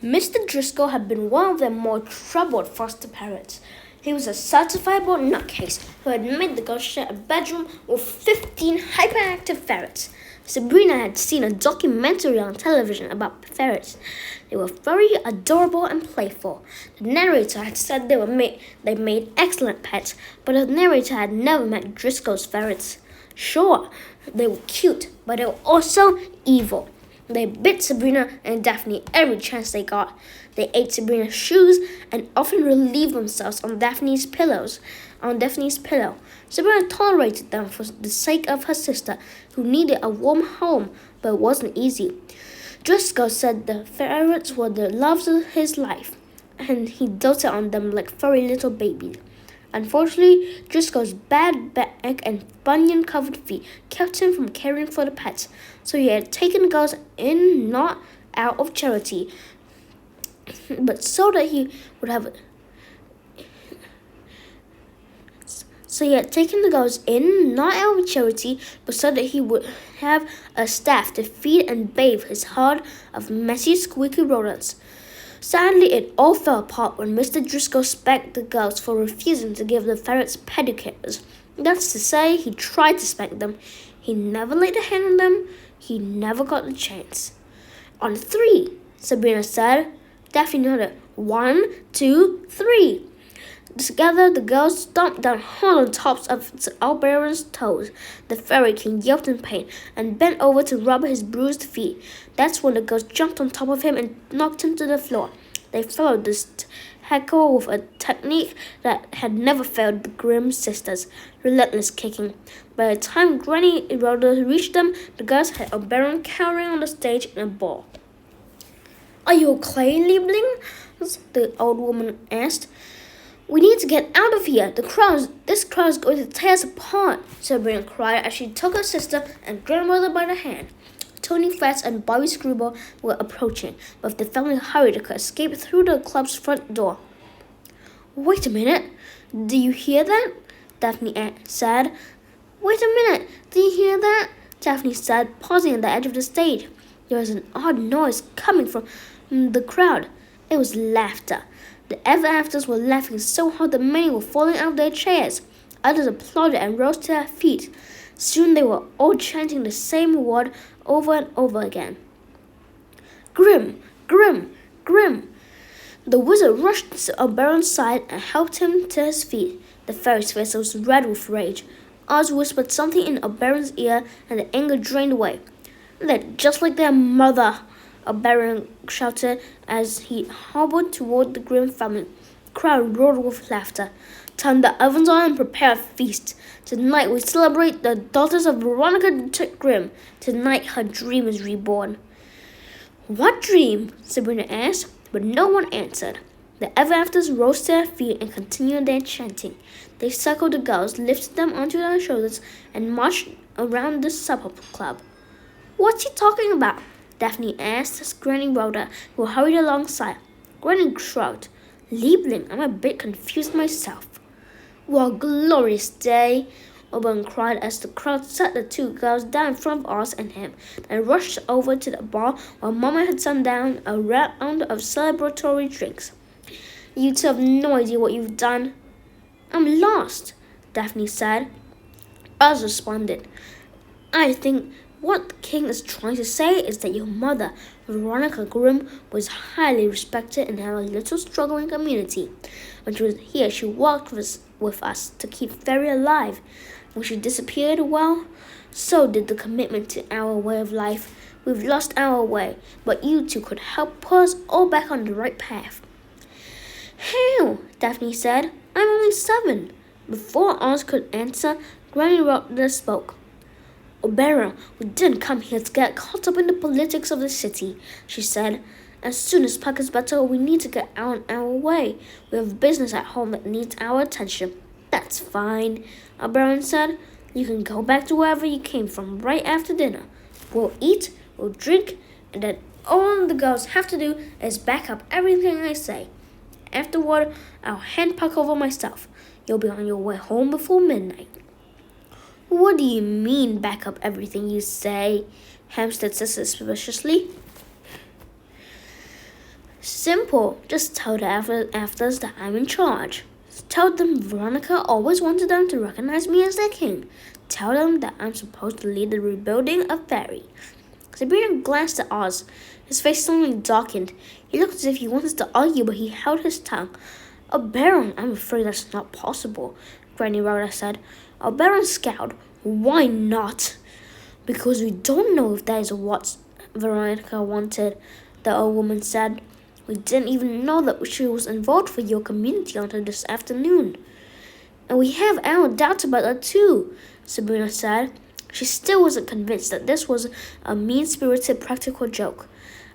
Mr. Driscoll had been one of their more troubled foster parents. He was a certifiable nutcase who had made the girls share a bedroom with 15 hyperactive ferrets. Sabrina had seen a documentary on television about ferrets. They were very adorable and playful. The narrator had said they made excellent pets, but the narrator had never met Driscoll's ferrets. Sure, they were cute, but they were also evil. They bit Sabrina and Daphne every chance they got. They ate Sabrina's shoes and often relieved themselves on Daphne's pillow. Sabrina tolerated them for the sake of her sister, who needed a warm home, but it wasn't easy. Driscoll said the ferrets were the loves of his life, and he doted on them like furry little babies. Unfortunately, Driscoll's bad back and bunion-covered feet kept him from caring for the pets, so he had taken the girls in not out of charity, but so that he would have. So he had taken the girls in not out of charity, but so that he would have a staff to feed and bathe his herd of messy, squeaky rodents. Sadly, it all fell apart when Mr. Driscoll spanked the girls for refusing to give the ferrets pedicures. That's to say, he tried to spank them. He never laid a hand on them. He never got the chance. On 3, Sabrina said. Daphne nodded. 1, 2, 3. Together, the girls stomped down hard on tops of Albaron's toes. The Fairy King yelped in pain and bent over to rub his bruised feet. That's when the girls jumped on top of him and knocked him to the floor. They followed this heckle with a technique that had never failed the Grimm sisters, relentless kicking. By the time Granny Rhoda reached them, the girls had Albaron cowering on the stage in a ball. "Are you okay, Liebling?" the old woman asked. "We need to get out of here. This crowd is going to tear us apart," Sabrina cried as she took her sister and grandmother by the hand. Tony Fats and Bobby Screwball were approaching, but if the family hurried, they could escape through the club's front door. "Wait a minute. Do you hear that?" Daphne said. "Wait a minute. Do you hear that?" Daphne said, pausing at the edge of the stage. There was an odd noise coming from the crowd. It was laughter. The Ever Afters were laughing so hard that many were falling out of their chairs. Others applauded and rose to their feet. Soon they were all chanting the same word over and over again. "Grimm! Grimm! Grimm!" The wizard rushed to Albaron's side and helped him to his feet. The fairy's face was red with rage. Oz whispered something in Albaron's ear, and the anger drained away. "They're just like their mother," Albaron shouted as he hobbled toward the Grimm family. The crowd roared with laughter. "Turn the ovens on and prepare a feast. Tonight we celebrate the daughters of Veronica Grimm. Tonight her dream is reborn." "What dream?" Sabrina asked, but no one answered. The Ever Afters rose to their feet and continued their chanting. They circled the girls, lifted them onto their shoulders, and marched around the supper club. "What's he talking about?" Daphne asked Granny Rhoda, who hurried alongside. Granny shrugged. "Liebling, I'm a bit confused myself." "What a glorious day!" Oberon cried as the crowd sat the 2 girls down in front of Oz and him, and rushed over to the bar while Mama had sent down a round of celebratory drinks. "You 2 have no idea what you've done." "I'm lost," Daphne said. Oz responded. "I think what the king is trying to say is that your mother, Veronica Grimm, was highly respected in our little struggling community. When she was here, she worked with us to keep Fairy alive. When she disappeared, well, so did the commitment to our way of life. We've lost our way, but you 2 could help put us all back on the right path." "How?" Daphne said. "I'm only 7. Before Oz could answer, Granny Rhoda spoke. "Oberon, we didn't come here to get caught up in the politics of the city," she said. "As soon as Puck is better, we need to get on our way. We have business at home that needs our attention." "That's fine," Oberon said. "You can go back to wherever you came from right after dinner. We'll eat, we'll drink, and then all the girls have to do is back up everything I say. Afterward, I'll hand Puck over myself. You'll be on your way home before midnight." "What do you mean, back up everything you say?" Hampstead said suspiciously. Simple. Just tell the afters that I'm in charge. Tell them Veronica always wanted them to recognize me as their king. Tell them that I'm supposed to lead the rebuilding of Fairy. Sabrina glanced at Oz. His face suddenly darkened. He looked as if he wanted to argue, but he held his tongue. Baron, I'm afraid that's not possible, Granny Rhoda said. Baron scowled. Why not? Because we don't know if that is what Veronica wanted, the old woman said. We didn't even know that she was involved for your community until this afternoon. And we have our doubts about that too, Sabrina said. She still wasn't convinced that this was a mean-spirited practical joke.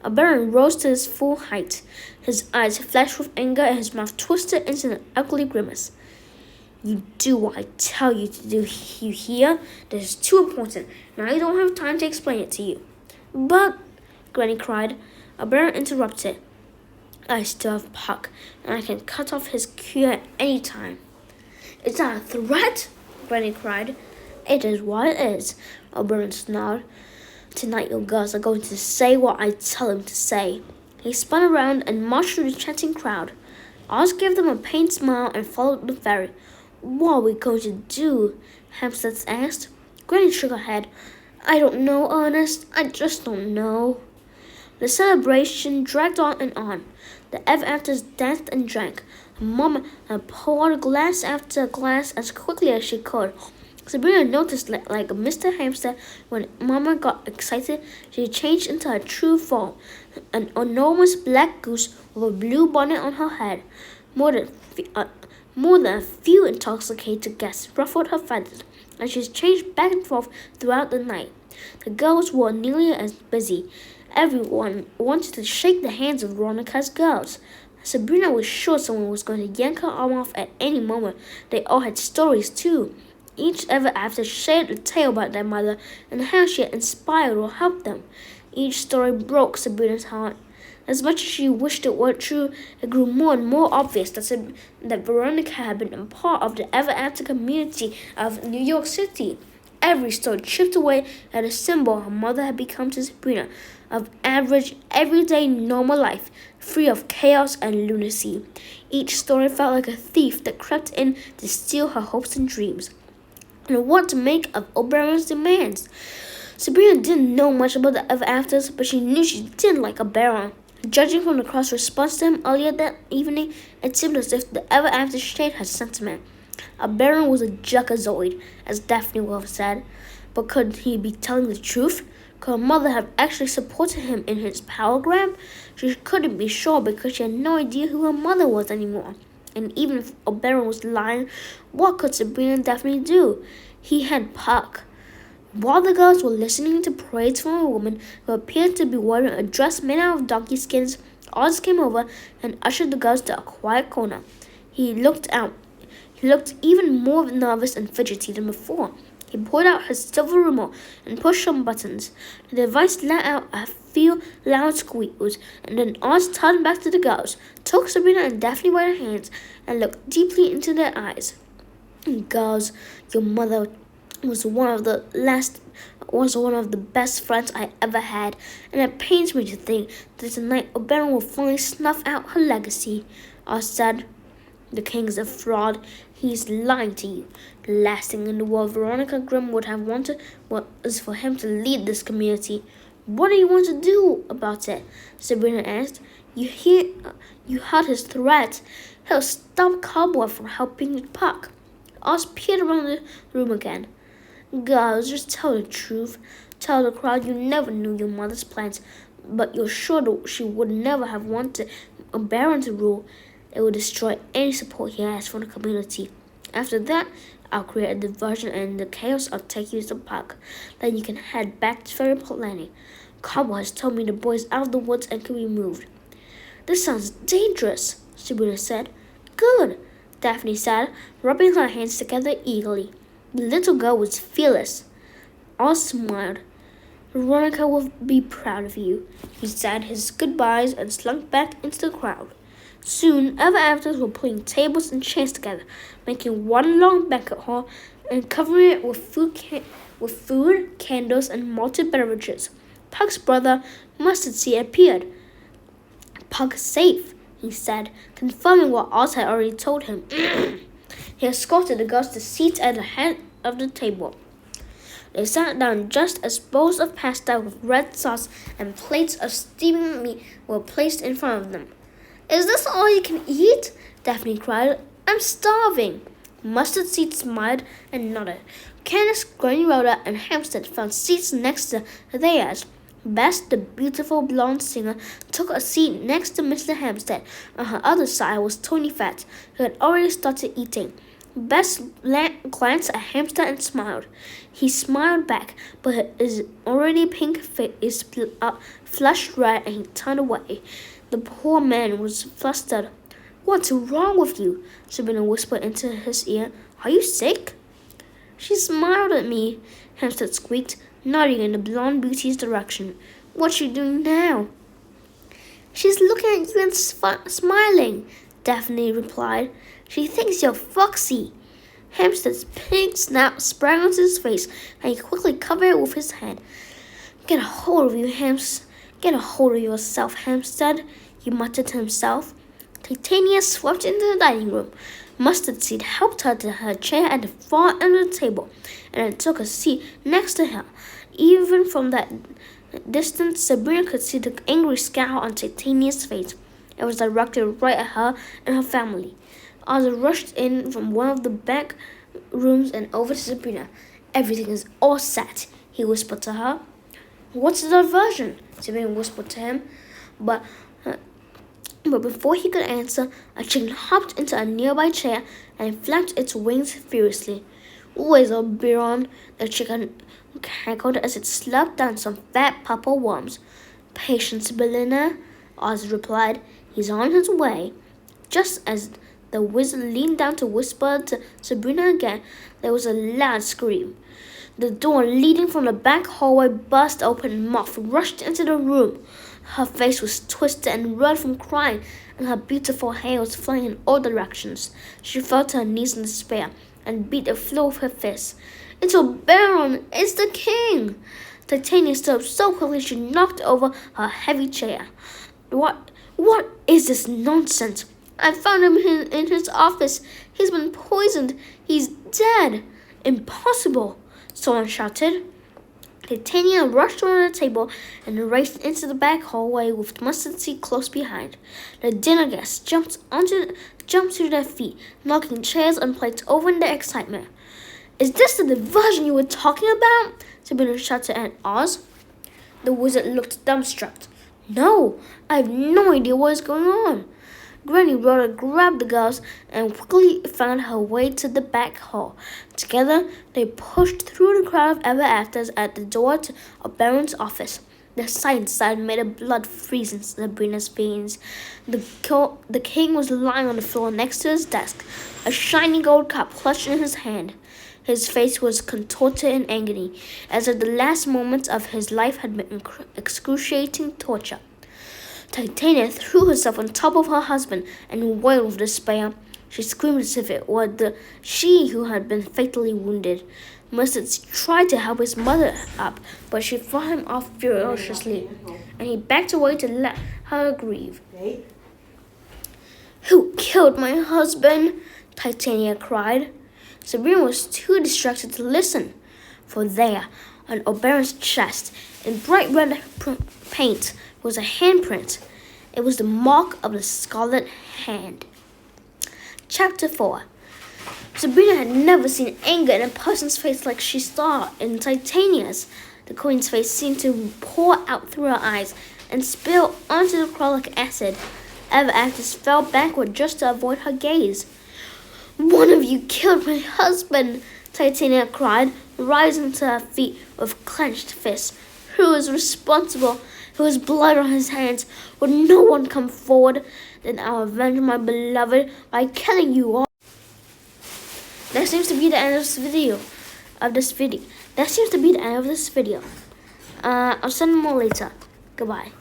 Baron rose to his full height. His eyes flashed with anger and his mouth twisted into an ugly grimace. You do what I tell you to do, you hear? This is too important, and I don't have time to explain it to you. But, Granny cried. Baron interrupted. I still have Puck, and I can cut off his queue at any time. Is that a threat? Granny cried. It is what it is, Baron snarled. Tonight your girls are going to say what I tell them to say. He spun around and marched through the chanting crowd. Oz gave them a pained smile and followed the fairy. What are we going to do? Hampstead asked. Granny shook her head. I don't know, Ernest. I just don't know. The celebration dragged on and on. The ever-afters danced and drank. Mama poured glass after glass as quickly as she could. Sabrina noticed like Mr. Hamster, when Mama got excited, she changed into a true foal, an enormous black goose with a blue bonnet on her head. More than a few intoxicated guests ruffled her feathers, and she changed back and forth throughout the night. The girls were nearly as busy. Everyone wanted to shake the hands of Veronica's girls. Sabrina was sure someone was going to yank her arm off at any moment. They all had stories, too. Each ever after shared a tale about their mother and how she had inspired or helped them. Each story broke Sabrina's heart. As much as she wished it were true, it grew more and more obvious that Veronica had been a part of the ever after community of New York City. Every story chipped away at a symbol her mother had become to Sabrina, of average, everyday, normal life, free of chaos and lunacy. Each story felt like a thief that crept in to steal her hopes and dreams. And what to make of Oberon's demands? Sabrina didn't know much about the ever-afters, but she knew she did like Oberon. Judging from the crowd's response to him earlier that evening, it seemed as if the ever-after shared her sentiment. Oberon was a jackazoid, as Daphne would have said. But could he be telling the truth? Could her mother have actually supported him in his power grab? She couldn't be sure because she had no idea who her mother was anymore. And even if Oberon was lying, what could Sabrina and Daphne do? He had Puck. While the girls were listening to praise from a woman who appeared to be wearing a dress made out of donkey skins, Oz came over and ushered the girls to a quiet corner. He looked even more nervous and fidgety than before. He pulled out his silver remote and pushed some buttons. The device let out a few loud squeals, and then Oz turned back to the girls, took Sabrina and Daphne by their hands, and looked deeply into their eyes. Girls, your mother was one of the best friends I ever had, and it pains me to think that tonight Oberon will finally snuff out her legacy. Oz said, The king's a fraud. He's lying to you. The last thing in the world Veronica Grimm would have wanted was for him to lead this community. What do you want to do about it? Sabrina asked. You heard his threat. He'll stop Cowboy from helping Puck. Oz peered around the room again. Girls, just tell the truth. Tell the crowd you never knew your mother's plans, but you're sure that she would never have wanted a Baron to rule. It will destroy any support he has from the community. After that, I'll create a diversion, and in the chaos I'll take you to the park. Then you can head back to Fairy Landing. Cowboy has told me the boy's out of the woods and can be moved. This sounds dangerous, Sabrina said. Good, Daphne said, rubbing her hands together eagerly. The little girl was fearless. Oz smiled. Veronica will be proud of you. He said his goodbyes and slunk back into the crowd. Soon, ever-afters were putting tables and chairs together, making one long banquet hall and covering it with food, candles, and malted beverages. Puck's brother, Mustard Seed, appeared. Pug safe, he said, confirming what Oz had already told him. He escorted the girls to seats at the head of the table. They sat down just as bowls of pasta with red sauce and plates of steaming meat were placed in front of them. Is this all you can eat? Daphne cried. I'm starving. Mustard Seed smiled and nodded. Candace, Granny Rhoda, and Hampstead found seats next to theirs. Bess, the beautiful blonde singer, took a seat next to Mr. Hampstead. On her other side was Tony Fat, who had already started eating. Bess glanced at Hampstead and smiled. He smiled back, but his already pink face flushed red and he turned away. The poor man was flustered. What's wrong with you? Sabrina whispered into his ear. Are you sick? She smiled at me, Hampstead squeaked, nodding in the blonde beauty's direction. What's she doing now? She's looking at you and smiling, Daphne replied. She thinks you're foxy. Hampstead's pink snout sprang onto his face, and he quickly covered it with his hand. Get a hold of you, Get a hold of yourself, Hampstead, he muttered to himself. Titania swept into the dining room. Mustard Seed helped her to her chair at the far end of the table, and then took a seat next to her. Even from that distance, Sabrina could see the angry scowl on Titania's face. It was directed right at her and her family. Oz rushed in from one of the back rooms and over to Sabrina. Everything is all set, he whispered to her. What's the diversion? Sabrina whispered to him. But before he could answer, a chicken hopped into a nearby chair and flapped its wings furiously. Always a Biron, the chicken cackled as it slurped down some fat purple worms. Patience, Belinda, Oz replied. He's on his way. Just as the wizard leaned down to whisper to Sabrina again, there was a loud scream. The door leading from the back hallway burst open and Moth rushed into the room. Her face was twisted and red from crying, and her beautiful hair was flying in all directions. She fell to her knees in despair and beat the floor with her fists. It's Oberon! It's the king! Titania stood up so quickly she knocked over her heavy chair. What is this nonsense? I found him in his office. He's been poisoned. He's dead. Impossible, someone shouted. Titania rushed around the table and raced into the back hallway with Mustard Seed close behind. The dinner guests jumped to their feet, knocking chairs and plates over in their excitement. Is this the diversion you were talking about? Sabrina shouted at Oz. The wizard looked dumbstruck. No, I have no idea what is going on. Granny Rhoda grabbed the girls and quickly found her way to the back hall. Together, they pushed through the crowd of ever-afters at the door to Baron's office. The sight inside made the blood freeze in Sabrina's veins. The king was lying on the floor next to his desk, a shiny gold cup clutched in his hand. His face was contorted in agony, as if the last moments of his life had been excruciating torture. Titania threw herself on top of her husband and wailed with despair. She screamed as if it were she who had been fatally wounded. Mustard tried to help his mother up, but she fought him off ferociously, and he backed away to let her grieve. Who killed my husband? Titania cried. Sabrina was too distracted to listen, for there, on Oberon's chest, in bright red paint, was a handprint. It was the mark of the Scarlet Hand. Chapter 4. Sabrina had never seen anger in a person's face like she saw in Titania's. The queen's face seemed to pour out through her eyes and spill onto the crowd like acid. Ever-afters fell backward just to avoid her gaze. One of you killed my husband, Titania cried, rising to her feet with clenched fists. Who is responsible? Who has blood on his hands? Would no one come forward? Then I'll avenge my beloved by killing you all. That seems to be the end of this video. I'll send more later. Goodbye.